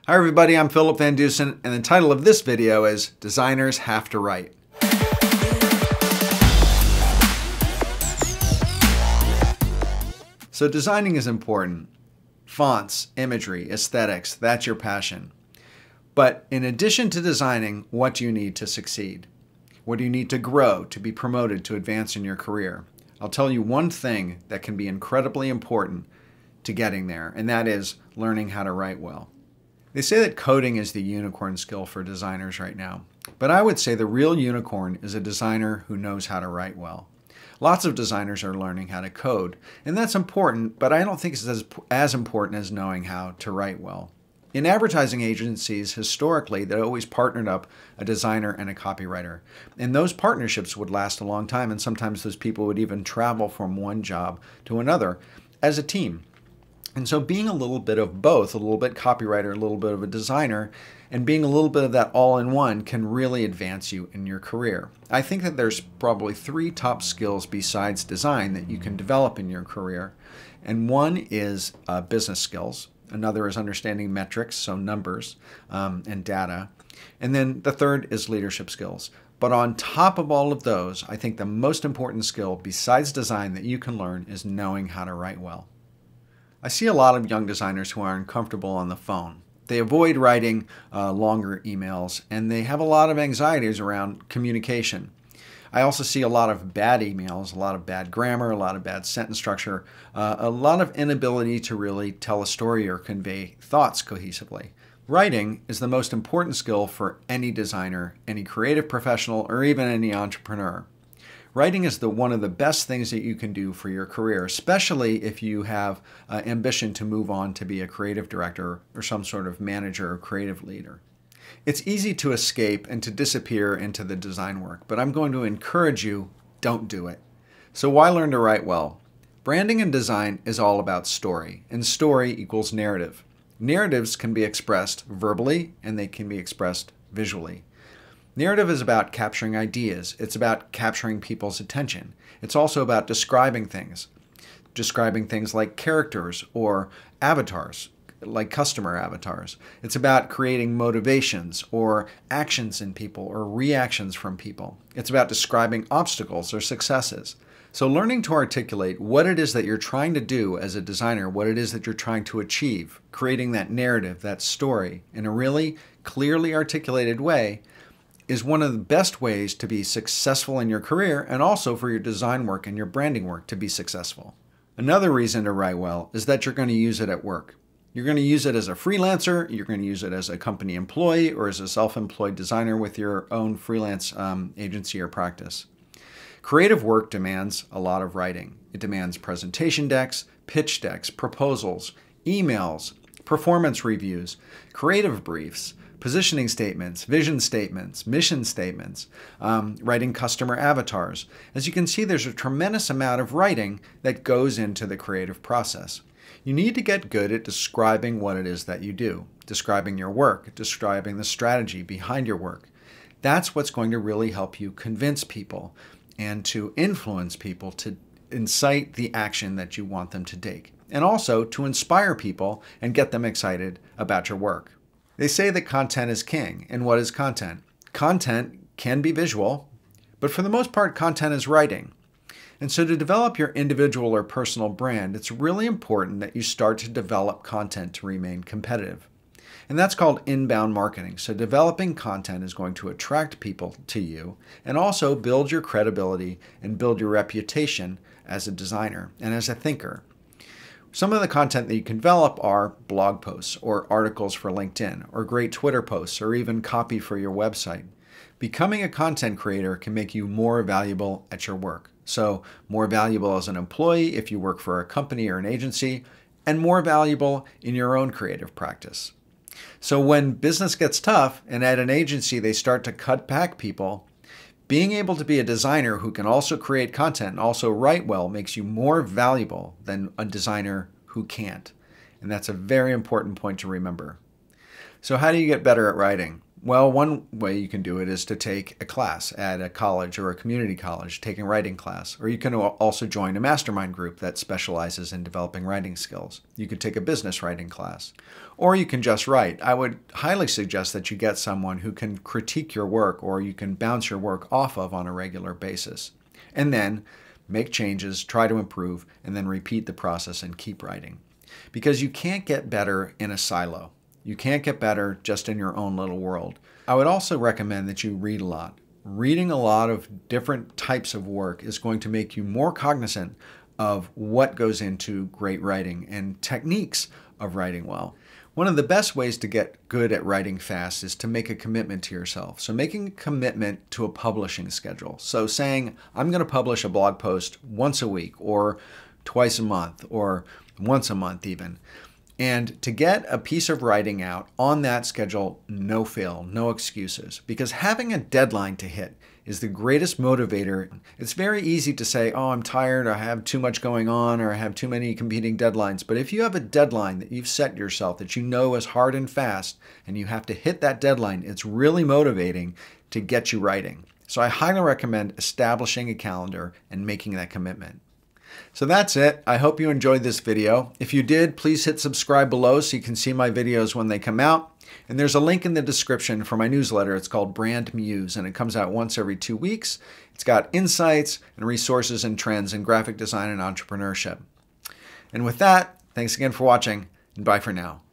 Hi everybody, I'm Philip VanDusen, and the title of this video is Designers Have to Write. So designing is important. Fonts, imagery, aesthetics, that's your passion. But in addition to designing, what do you need to succeed? What do you need to grow, to be promoted, to advance in your career? I'll tell you one thing that can be incredibly important to getting there, and that is learning how to write well. They say that coding is the unicorn skill for designers right now, but I would say the real unicorn is a designer who knows how to write well. Lots of designers are learning how to code, and that's important, but I don't think it's as important as knowing how to write well. In advertising agencies, historically, they always partnered up a designer and a copywriter, and those partnerships would last a long time, and sometimes those people would even travel from one job to another as a team. And so being a little bit of both, a little bit copywriter, a little bit of a designer, and being a little bit of that all-in-one can really advance you in your career. I think that there's probably 3 top skills besides design that you can develop in your career. And one is business skills. Another is understanding metrics, so numbers and data. And then the third is leadership skills. But on top of all of those, I think the most important skill besides design that you can learn is knowing how to write well. I see a lot of young designers who are uncomfortable on the phone. They avoid writing longer emails, and they have a lot of anxieties around communication. I also see a lot of bad emails, a lot of bad grammar, a lot of bad sentence structure, a lot of inability to really tell a story or convey thoughts cohesively. Writing is the most important skill for any designer, any creative professional, or even any entrepreneur. Writing is one of the best things that you can do for your career, especially if you have ambition to move on to be a creative director or some sort of manager or creative leader. It's easy to escape and to disappear into the design work, but I'm going to encourage you, don't do it. So why learn to write well? Branding and design is all about story, and story equals narrative. Narratives can be expressed verbally, and they can be expressed visually. Narrative is about capturing ideas. It's about capturing people's attention. It's also about describing things like characters or avatars, like customer avatars. It's about creating motivations or actions in people or reactions from people. It's about describing obstacles or successes. So learning to articulate what it is that you're trying to do as a designer, what it is that you're trying to achieve, creating that narrative, that story in a really clearly articulated way is one of the best ways to be successful in your career and also for your design work and your branding work to be successful. Another reason to write well is that you're going to use it at work. You're going to use it as a freelancer, you're going to use it as a company employee, or as a self-employed designer with your own freelance agency or practice. Creative work demands a lot of writing. It demands presentation decks, pitch decks, proposals, emails, performance reviews, creative briefs, positioning statements, vision statements, mission statements, writing customer avatars. As you can see, there's a tremendous amount of writing that goes into the creative process. You need to get good at describing what it is that you do, describing your work, describing the strategy behind your work. That's what's going to really help you convince people and to influence people to incite the action that you want them to take, and also to inspire people and get them excited about your work. They say that content is king. And what is content? Content can be visual, but for the most part, content is writing. And so to develop your individual or personal brand, it's really important that you start to develop content to remain competitive. And that's called inbound marketing. So developing content is going to attract people to you and also build your credibility and build your reputation as a designer and as a thinker. Some of the content that you can develop are blog posts or articles for LinkedIn or great Twitter posts or even copy for your website. Becoming a content creator can make you more valuable at your work. So more valuable as an employee if you work for a company or an agency, and more valuable in your own creative practice. So when business gets tough and at an agency they start to cut back people, being able to be a designer who can also create content and also write well makes you more valuable than a designer who can't. And that's a very important point to remember. So how do you get better at writing? Well, one way you can do it is to take a class at a college or a community college, take a writing class. Or you can also join a mastermind group that specializes in developing writing skills. You could take a business writing class. Or you can just write. I would highly suggest that you get someone who can critique your work or you can bounce your work off of on a regular basis. And then make changes, try to improve, and then repeat the process and keep writing. Because you can't get better in a silo. You can't get better just in your own little world. I would also recommend that you read a lot. Reading a lot of different types of work is going to make you more cognizant of what goes into great writing and techniques of writing well. One of the best ways to get good at writing fast is to make a commitment to yourself. So making a commitment to a publishing schedule. So saying, I'm going to publish a blog post once a week or twice a month or once a month even. And to get a piece of writing out on that schedule, no fail, no excuses. Because having a deadline to hit is the greatest motivator. It's very easy to say, oh, I'm tired, I have too much going on, or I have too many competing deadlines. But if you have a deadline that you've set yourself that you know is hard and fast, and you have to hit that deadline, it's really motivating to get you writing. So I highly recommend establishing a calendar and making that commitment. So that's it. I hope you enjoyed this video. If you did, please hit subscribe below so you can see my videos when they come out. And there's a link in the description for my newsletter. It's called Brand MUSE, and it comes out once every 2 weeks. It's got insights and resources and trends in graphic design and entrepreneurship. And with that, thanks again for watching, and bye for now.